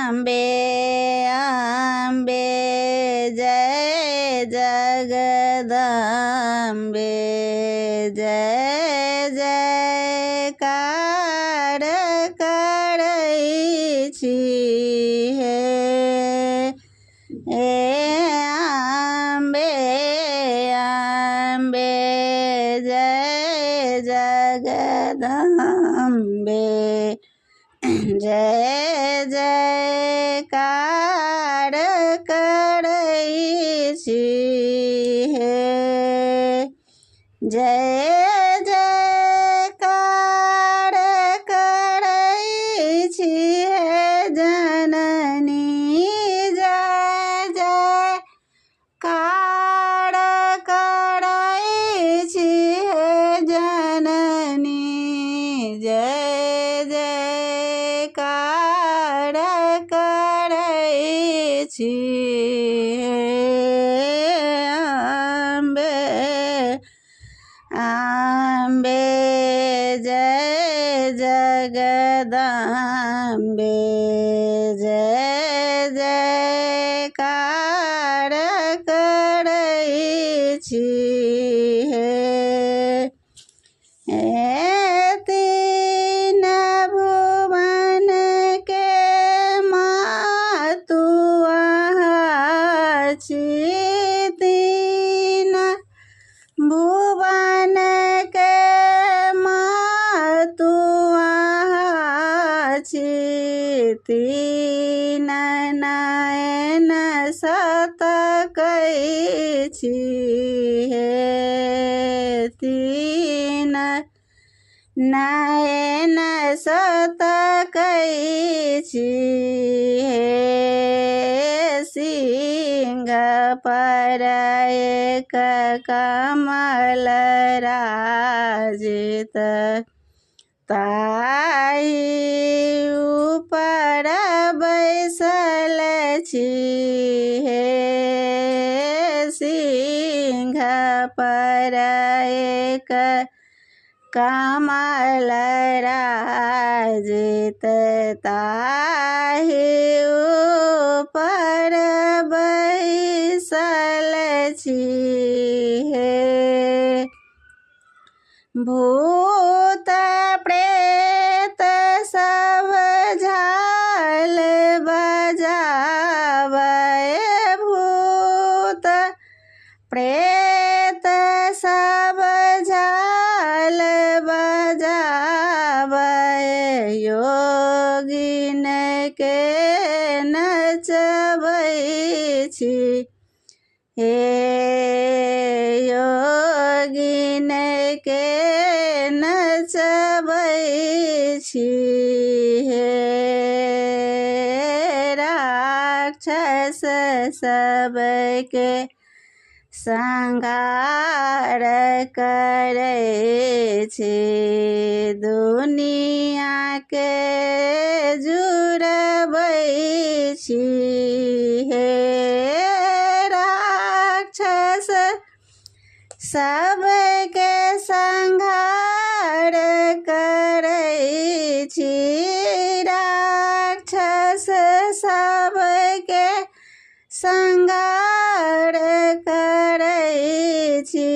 अम्बे जय जगदम्बे जय जयकार करै छी हे अम्बे अम्बे जय जगदम्बे जय जयकार करै छी हे जय जयकार करै छी हे जननी जय जयकार करै छी हे जननी जय जयकार करै छी हे अम्बे अम्बे जय जगदम्बे जय जयकार करै छी हे तीन भुवन के मातु अहाँ छी तीन भुवन के मातु अहाँ छी तीन नयन सतकै छी हे तीन नयन सतकै छी हे सिंह पर एक कमल राजित ताहि ऊपर बैसल छी हे सिंह पर एक कमल राजित ताहि ऊपर बैसल छी हे भूत प्रेत सब झाल बजाबै भूत प्रेत सब झाल बजाबै योगिन के नचबै छी हे योगिन के नचबै छी हे राक्षस सबके संहार करै छी दुनिया के जुड़बै छी हे राक्षस सबके संहार करै छी राक्षस सबके संहार करै छी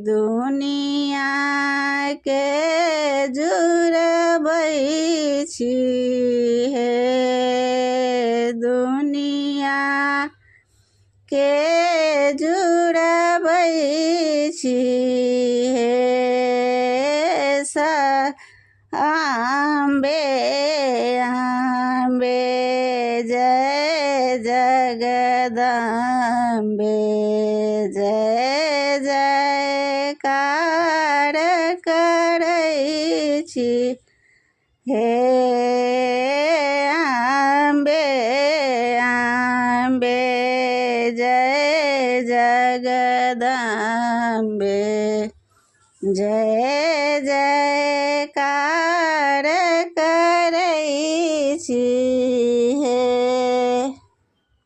दुनिया के जुड़बै छी हे दुनिया के जुड़बै छी हे अम्बे अम्बे जय जगदम्बे जय जयकार करै छी हे अम्बे अम्बे जय जगदम्बे जय जयकार करै छी।